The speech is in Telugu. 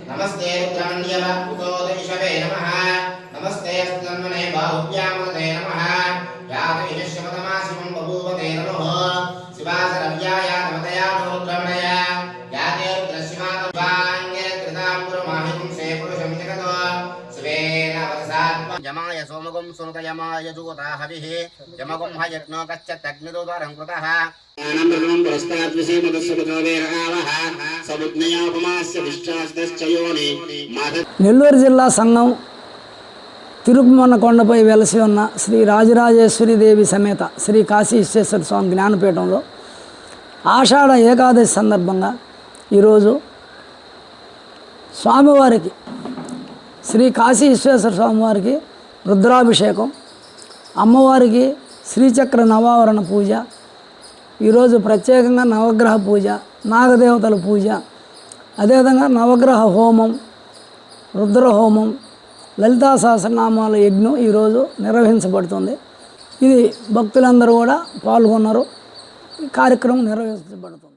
नमस्ते रुद्राण्यवकुतोदयिषवे नमः नमस्ते अस्तन्वने बाहुव्यामते नमः यातयिष्यमतमाशिवं बभूवते नमः शिवासरव्याय नमतया रुद्रमणय याते रुद्रशिवातवाङ्गकृताम्बुरमाहिं से पुरुषं जगतो स्वेन वदसात्म यमाय सोमगं सुनुतयमाय जुगता हविः यमगं हयज्ञो गच्छत्यग्निदोद्वारं कृतः నెల్లూరు జిల్లా సంఘం తిరుమలకొండపై వెలసి ఉన్న శ్రీ రాజరాజేశ్వరి దేవి సమేత శ్రీ కాశీ విశ్వేశ్వర స్వామి జ్ఞానపీఠంలో ఆషాఢ ఏకాదశి సందర్భంగా ఈరోజు స్వామివారికి శ్రీ కాశీ విశ్వేశ్వర స్వామివారికి రుద్రాభిషేకం, అమ్మవారికి శ్రీచక్ర నవావరణ పూజ, ఈరోజు ప్రత్యేకంగా నవగ్రహ పూజ, నాగదేవతల పూజ, అదేవిధంగా నవగ్రహ హోమం, రుద్ర హోమం, లలితా సహస్రనామాల యజ్ఞం ఈరోజు నిర్వహించబడుతుంది. ఇది భక్తులందరూ కూడా పాల్గొన్నారు. ఈ కార్యక్రమం నిర్వహించబడుతుంది.